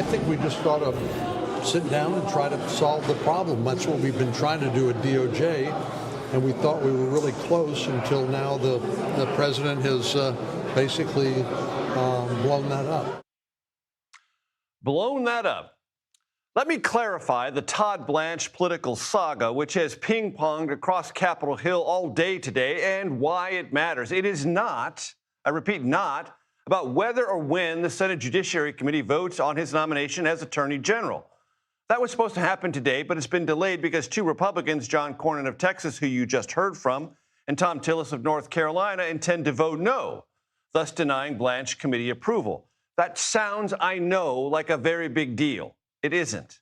I think we just ought to sit down and try to solve the problem. That's what we've been trying to do at DOJ, and we thought we were really close until now the president has basically blown that up. Blown that up. Let me clarify the Todd Blanche political saga, which has ping-ponged across Capitol Hill all day today, and why it matters. It is not, I repeat, not about whether or when the Senate Judiciary Committee votes on his nomination as Attorney General. That was supposed to happen today, but it's been delayed because two Republicans, John Cornyn of Texas, who you just heard from, and Thom Tillis of North Carolina, intend to vote no, thus denying Blanche committee approval. That sounds, I know, like a very big deal. It isn't.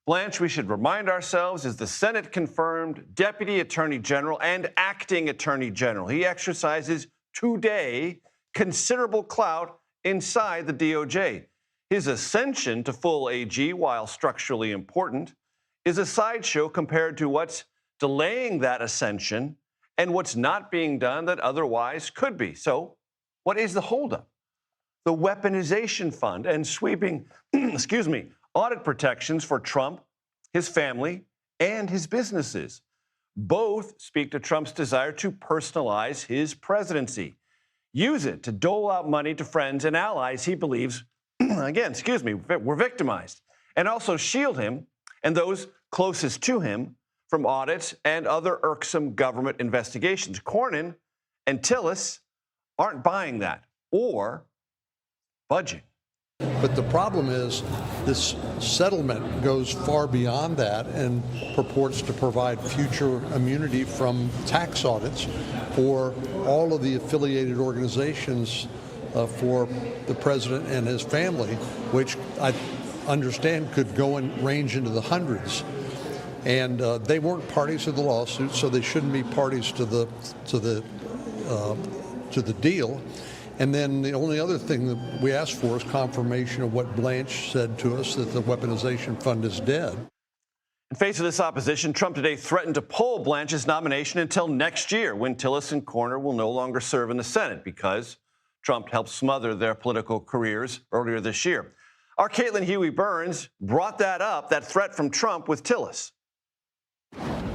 Blanche, we should remind ourselves, is the Senate-confirmed Deputy Attorney General and Acting Attorney General. He exercises today considerable clout inside the DOJ. His ascension to full AG, while structurally important, is a sideshow compared to what's delaying that ascension and what's not being done that otherwise could be. So, what is the holdup? The weaponization fund and sweeping, audit protections for Trump, his family, and his businesses. Both speak to Trump's desire to personalize his presidency. Use it to dole out money to friends and allies he believes, were victimized, and also shield him and those closest to him from audits and other irksome government investigations. Cornyn and Tillis aren't buying that or budging. But the problem is this settlement goes far beyond that and purports to provide future immunity from tax audits for all of the affiliated organizations for the president and his family, which I understand could go and range into the hundreds. And they weren't parties to the lawsuit, so they shouldn't be parties to the deal. And then the only other thing that we asked for is confirmation of what Blanche said to us, that the weaponization fund is dead. In face of this opposition, Trump today threatened to pull Blanche's nomination until next year, when Tillis and Cornyn will no longer serve in the Senate because Trump helped smother their political careers earlier this year. Our Caitlin Huey-Burns brought that up, that threat from Trump, with Tillis.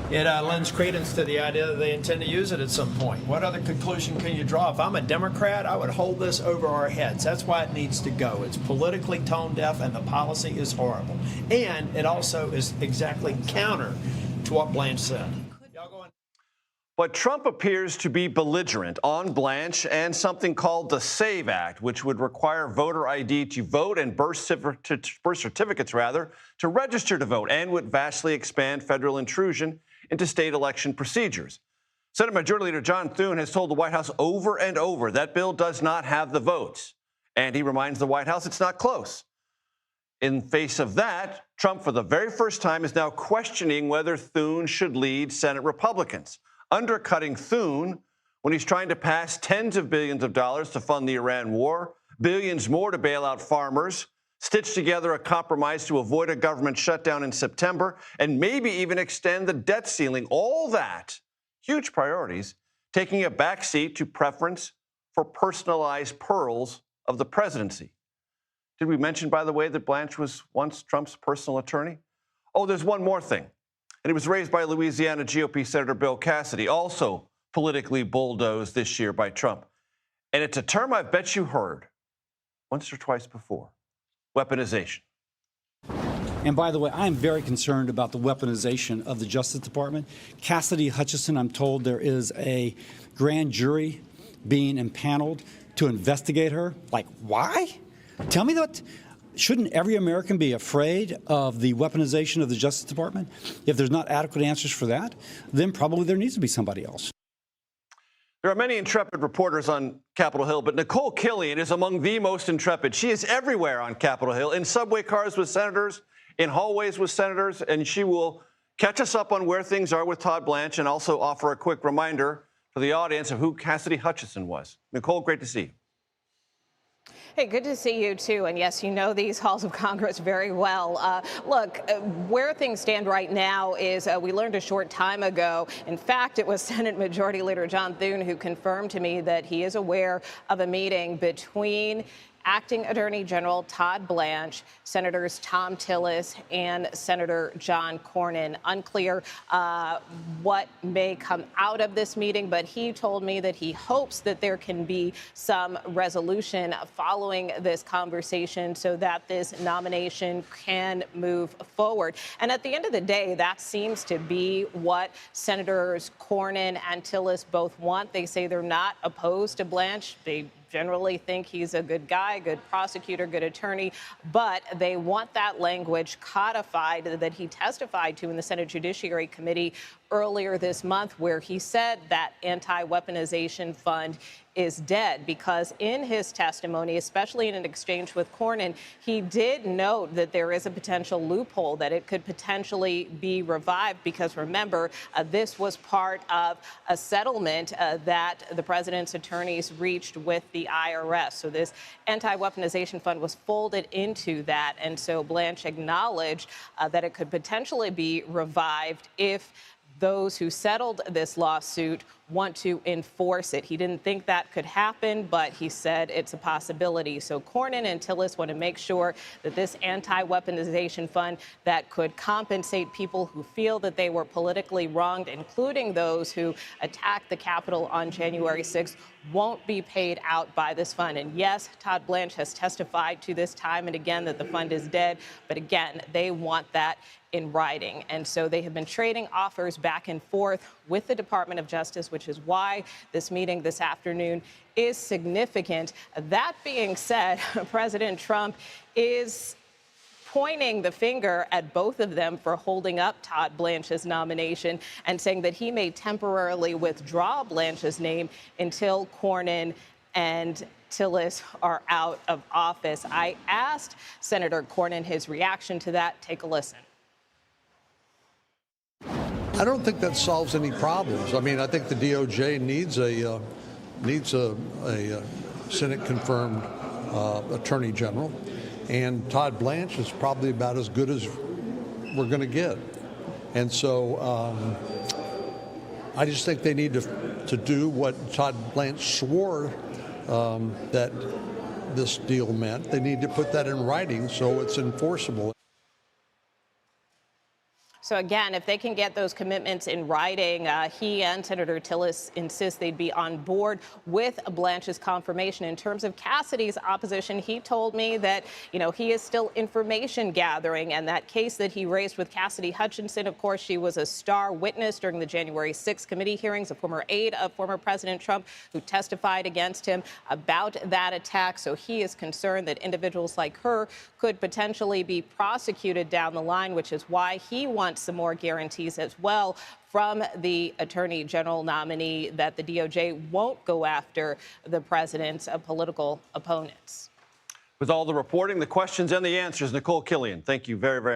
It lends credence to the idea that they intend to use it at some point. What other conclusion can you draw? If I'm a Democrat, I would hold this over our heads. That's why it needs to go. It's politically tone deaf, and the policy is horrible. And it also is exactly counter to what Blanche said. But Trump appears to be belligerent on Blanche and something called the SAVE Act, which would require voter ID to vote and birth certificates, to register to vote, and would vastly expand federal intrusion into state election procedures. Senate Majority Leader John Thune has told the White House over and over that bill does not have the votes. And he reminds the White House it's not close. In face of that, Trump, for the very first time, is now questioning whether Thune should lead Senate Republicans, undercutting Thune when he's trying to pass tens of billions of dollars to fund the Iran war, billions more to bail out farmers, stitch together a compromise to avoid a government shutdown in September, and maybe even extend the debt ceiling. All that, huge priorities, taking a backseat to preference for personalized pearls of the presidency. Did we mention, by the way, that Blanche was once Trump's personal attorney? Oh, there's one more thing. And it was raised by Louisiana GOP Senator Bill Cassidy, also politically bulldozed this year by Trump. And it's a term I bet you heard once or twice before: weaponization. And by the way, I am very concerned about the weaponization of the Justice Department. Cassidy Hutchinson, I'm told there is a grand jury being impaneled to investigate her. Like, why? Tell me that. Shouldn't every American be afraid of the weaponization of the Justice Department? If there's not adequate answers for that, then probably there needs to be somebody else. There are many intrepid reporters on Capitol Hill, but Nikole Killion is among the most intrepid. She is everywhere on Capitol Hill, in subway cars with senators, in hallways with senators, and she will catch us up on where things are with Todd Blanche and also offer a quick reminder for the audience of who Cassidy Hutchinson was. Nikole, great to see you. Hey, good to see you, too. And yes, you know these halls of Congress very well. Look, where things stand right now is we learned a short time ago. In fact, it was Senate Majority Leader John Thune who confirmed to me that he is aware of a meeting between Acting Attorney General Todd Blanche, Senators Thom Tillis and Senator John Cornyn. Unclear what may come out of this meeting, but he told me that he hopes that there can be some resolution following this conversation so that this nomination can move forward. And at the end of the day, that seems to be what Senators Cornyn and Tillis both want. They say they're not opposed to Blanche. They generally think he's a good guy, good prosecutor, good attorney, but they want that language codified that he testified to in the Senate Judiciary Committee earlier this month, where he said that anti-weaponization fund is dead, because in his testimony, especially in an exchange with Cornyn, he did note that there is a potential loophole, that it could potentially be revived, because remember, this was part of a settlement that the president's attorneys reached with the IRS. So this anti-weaponization fund was folded into that. And so Blanche acknowledged that it could potentially be revived if those who settled this lawsuit want to enforce it. He didn't think that could happen, but he said it's a possibility. So Cornyn and Tillis want to make sure that this anti-weaponization fund that could compensate people who feel that they were politically wronged, including those who attacked the Capitol on January 6th, won't be paid out by this fund. And yes, Todd Blanche has testified to this time and again that the fund is dead, but again, they want that in writing. And so they have been trading offers back and forth with the Department of Justice, which is why this meeting this afternoon is significant. That being said, President Trump is pointing the finger at both of them for holding up Todd Blanche's nomination and saying that he may temporarily withdraw Blanche's name until Cornyn and Tillis are out of office. I asked Senator Cornyn his reaction to that. Take a listen. I don't think that solves any problems. I mean, I think the DOJ needs a Senate-confirmed Attorney General, and Todd Blanche is probably about as good as we're going to get. And so I just think they need to do what Todd Blanche swore that this deal meant. They need to put that in writing so it's enforceable. So again, if they can get those commitments in writing, he and Senator Tillis insist they'd be on board with Blanche's confirmation. In terms of Cassidy's opposition, he told me that, he is still information gathering, and that case that he raised with Cassidy Hutchinson, of course, she was a star witness during the January 6th committee hearings, a former aide of former President Trump who testified against him about that attack. So he is concerned that individuals like her could potentially be prosecuted down the line, which is why he wants some more guarantees as well from the Attorney General nominee that the DOJ won't go after the president's political opponents. With all the reporting, the questions, and the answers, Nikole Killion, thank you very, very much.